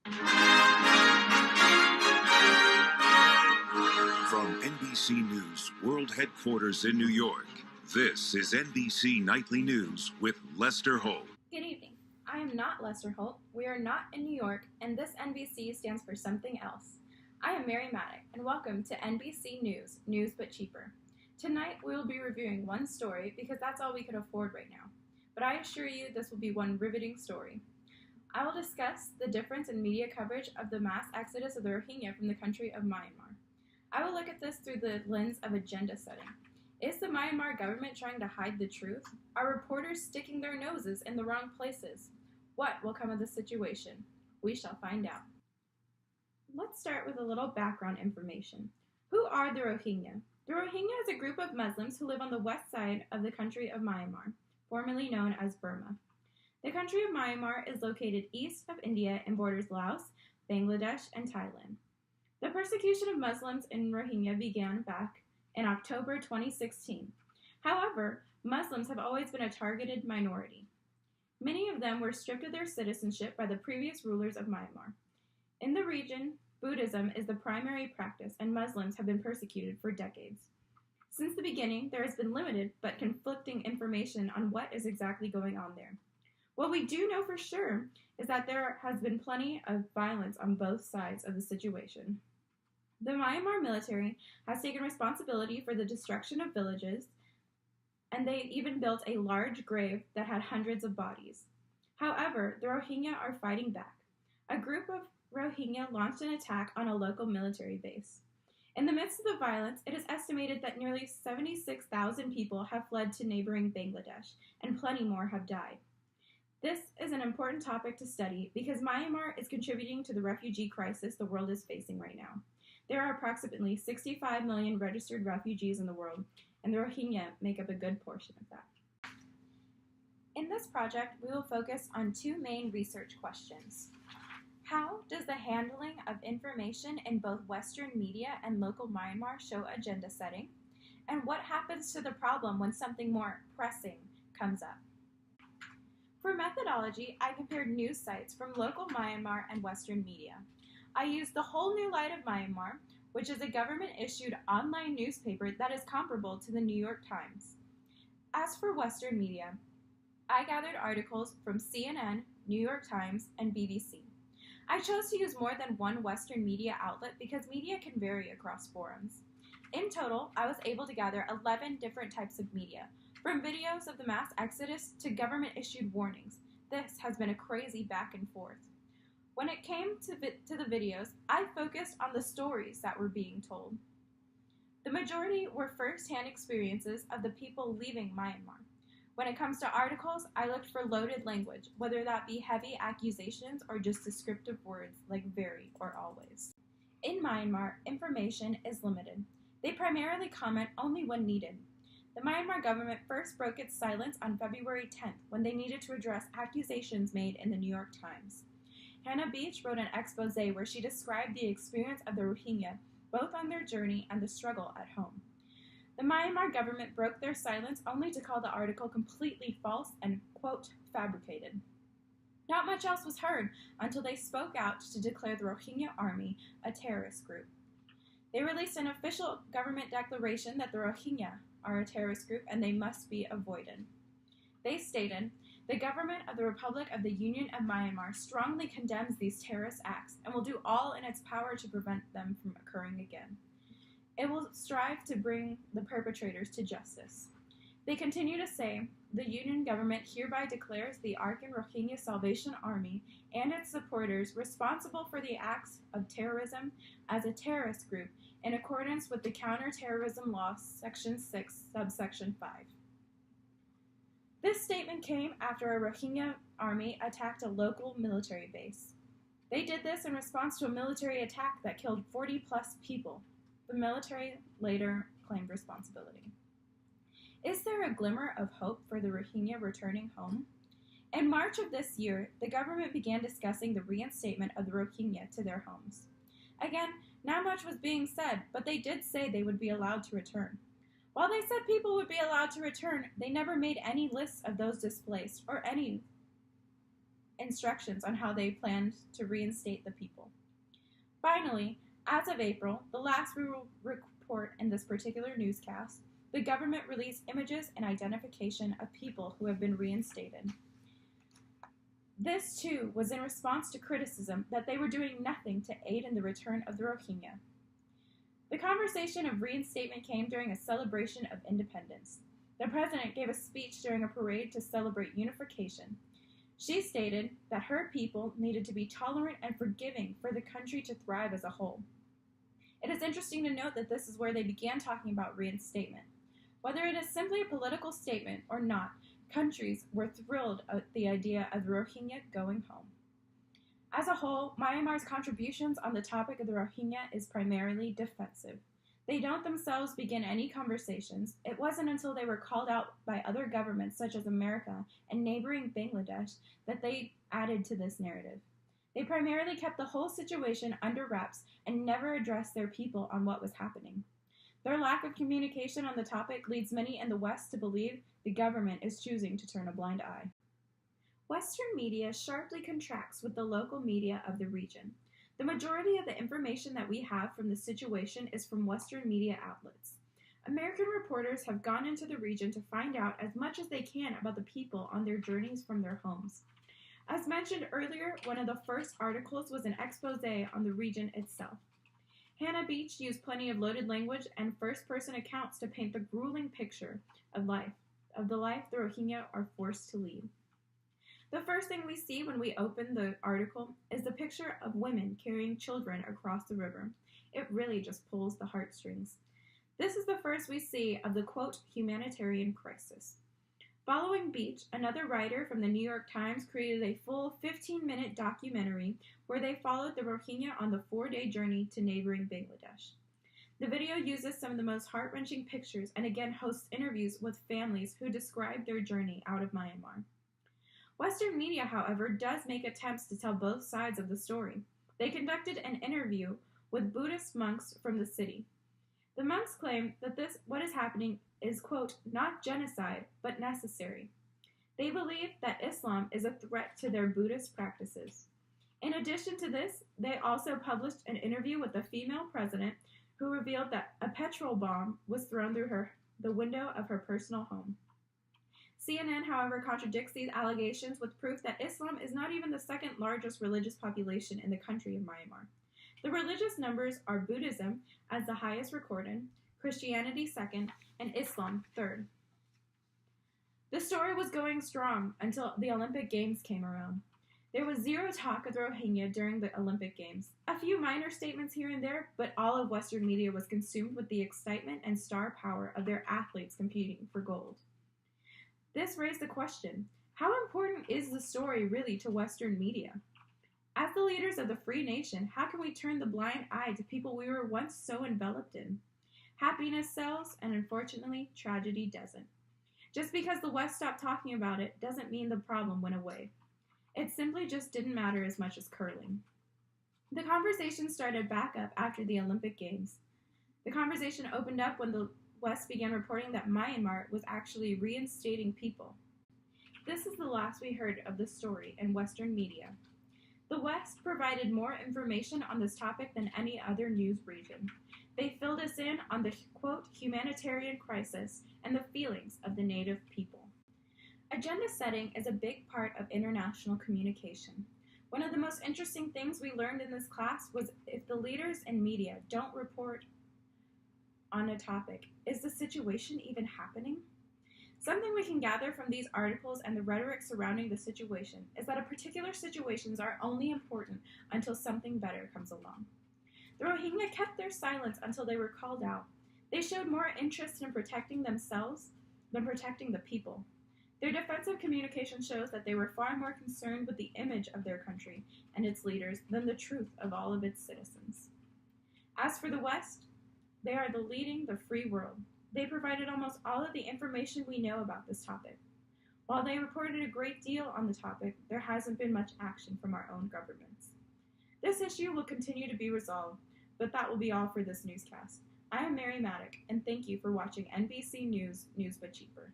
From NBC News World Headquarters in New York, this is NBC Nightly News with Lester Holt. Good evening. I am not Lester Holt. We are not in New York, and this NBC stands for something else. I am Mary Maddock, and welcome to NBC News, News But Cheaper. Tonight, we will be reviewing one story because that's all we could afford right now. But I assure you this will be one riveting story. I will discuss the difference in media coverage of the mass exodus of the Rohingya from the country of Myanmar. I will look at this through the lens of agenda setting. Is the Myanmar government trying to hide the truth? Are reporters sticking their noses in the wrong places? What will come of the situation? We shall find out. Let's start with a little background information. Who are the Rohingya? The Rohingya is a group of Muslims who live on the west side of the country of Myanmar, formerly known as Burma. The country of Myanmar is located east of India and borders Laos, Bangladesh, and Thailand. The persecution of Muslims in Rohingya began back in October 2016. However, Muslims have always been a targeted minority. Many of them were stripped of their citizenship by the previous rulers of Myanmar. In the region, Buddhism is the primary practice, and Muslims have been persecuted for decades. Since the beginning, there has been limited but conflicting information on what is exactly going on there. What we do know for sure is that there has been plenty of violence on both sides of the situation. The Myanmar military has taken responsibility for the destruction of villages, and they even built a large grave that had hundreds of bodies. However, the Rohingya are fighting back. A group of Rohingya launched an attack on a local military base. In the midst of the violence, it is estimated that nearly 76,000 people have fled to neighboring Bangladesh, and plenty more have died. This is an important topic to study because Myanmar is contributing to the refugee crisis the world is facing right now. There are approximately 65 million registered refugees in the world, and the Rohingya make up a good portion of that. In this project, we will focus on two main research questions. How does the handling of information in both Western media and local Myanmar show agenda setting? And what happens to the problem when something more pressing comes up? For methodology, I compared news sites from local Myanmar and Western media. I used The Whole New Light of Myanmar, which is a government-issued online newspaper that is comparable to the New York Times. As for Western media, I gathered articles from CNN, New York Times, and BBC. I chose to use more than one Western media outlet because media can vary across forums. In total, I was able to gather 11 different types of media, from videos of the mass exodus to government-issued warnings. This has been a crazy back and forth. When it came to the videos, I focused on the stories that were being told. The majority were first-hand experiences of the people leaving Myanmar. When it comes to articles, I looked for loaded language, whether that be heavy accusations or just descriptive words like very or always. In Myanmar, information is limited. They primarily comment only when needed. The Myanmar government first broke its silence on February 10th when they needed to address accusations made in the New York Times. Hannah Beach wrote an expose where she described the experience of the Rohingya, both on their journey and the struggle at home. The Myanmar government broke their silence only to call the article completely false and, quote, fabricated. Not much else was heard until they spoke out to declare the Rohingya army a terrorist group. They released an official government declaration that the Rohingya are a terrorist group and they must be avoided. They stated, "The government of the Republic of the Union of Myanmar strongly condemns these terrorist acts and will do all in its power to prevent them from occurring again. It will strive to bring the perpetrators to justice." They continue to say, "The Union government hereby declares the Arkan Rohingya Salvation Army and its supporters responsible for the acts of terrorism as a terrorist group in accordance with the Counter-Terrorism Law, Section 6, Subsection 5. This statement came after a Rohingya army attacked a local military base. They did this in response to a military attack that killed 40-plus people. The military later claimed responsibility. Is there a glimmer of hope for the Rohingya returning home? In March of this year, the government began discussing the reinstatement of the Rohingya to their homes. Again, not much was being said, but they did say they would be allowed to return. While they said people would be allowed to return, they never made any lists of those displaced or any instructions on how they planned to reinstate the people. Finally, as of April, the last report in this particular newscast, the government released images and identification of people who have been reinstated. This, too, was in response to criticism that they were doing nothing to aid in the return of the Rohingya. The conversation of reinstatement came during a celebration of independence. The president gave a speech during a parade to celebrate unification. She stated that her people needed to be tolerant and forgiving for the country to thrive as a whole. It is interesting to note that this is where they began talking about reinstatement. Whether it is simply a political statement or not, countries were thrilled at the idea of the Rohingya going home. As a whole, Myanmar's contributions on the topic of the Rohingya is primarily defensive. They don't themselves begin any conversations. It wasn't until they were called out by other governments such as America and neighboring Bangladesh that they added to this narrative. They primarily kept the whole situation under wraps and never addressed their people on what was happening. Their lack of communication on the topic leads many in the West to believe the government is choosing to turn a blind eye. Western media sharply contrasts with the local media of the region. The majority of the information that we have from the situation is from Western media outlets. American reporters have gone into the region to find out as much as they can about the people on their journeys from their homes. As mentioned earlier, one of the first articles was an expose on the region itself. Hannah Beach used plenty of loaded language and first-person accounts to paint the grueling picture of the life the Rohingya are forced to lead. The first thing we see when we open the article is the picture of women carrying children across the river. It really just pulls the heartstrings. This is the first we see of the, quote, humanitarian crisis. Following Beach, another writer from the New York Times created a full 15-minute documentary where they followed the Rohingya on the 4-day journey to neighboring Bangladesh. The video uses some of the most heart-wrenching pictures and again hosts interviews with families who describe their journey out of Myanmar. Western media, however, does make attempts to tell both sides of the story. They conducted an interview with Buddhist monks from the city. The monks claim that what is happening is, quote, not genocide, but necessary. They believe that Islam is a threat to their Buddhist practices. In addition to this, they also published an interview with the female president who revealed that a petrol bomb was thrown through the window of her personal home. CNN, however, contradicts these allegations with proof that Islam is not even the second largest religious population in the country of Myanmar. The religious numbers are Buddhism as the highest recorded, Christianity second, and Islam third. The story was going strong until the Olympic Games came around. There was zero talk of the Rohingya during the Olympic Games. A few minor statements here and there, but all of Western media was consumed with the excitement and star power of their athletes competing for gold. This raised the question, how important is the story really to Western media? As the leaders of the free nation, how can we turn the blind eye to people we were once so enveloped in? Happiness sells, and unfortunately, tragedy doesn't. Just because the West stopped talking about it doesn't mean the problem went away. It simply just didn't matter as much as curling. The conversation started back up after the Olympic Games. The conversation opened up when the West began reporting that Myanmar was actually reinstating people. This is the last we heard of the story in Western media. The West provided more information on this topic than any other news region. They filled us in on the, quote, humanitarian crisis and the feelings of the native people. Agenda setting is a big part of international communication. One of the most interesting things we learned in this class was if the leaders in media don't report on a topic, is the situation even happening? Something we can gather from these articles and the rhetoric surrounding the situation is that particular situations are only important until something better comes along. The Rohingya kept their silence until they were called out. They showed more interest in protecting themselves than protecting the people. Their defensive communication shows that they were far more concerned with the image of their country and its leaders than the truth of all of its citizens. As for the West, they are leading the free world. They provided almost all of the information we know about this topic. While they reported a great deal on the topic, there hasn't been much action from our own governments. This issue will continue to be resolved, but that will be all for this newscast. I am Mary Maddock, and thank you for watching NBC News, News But Cheaper.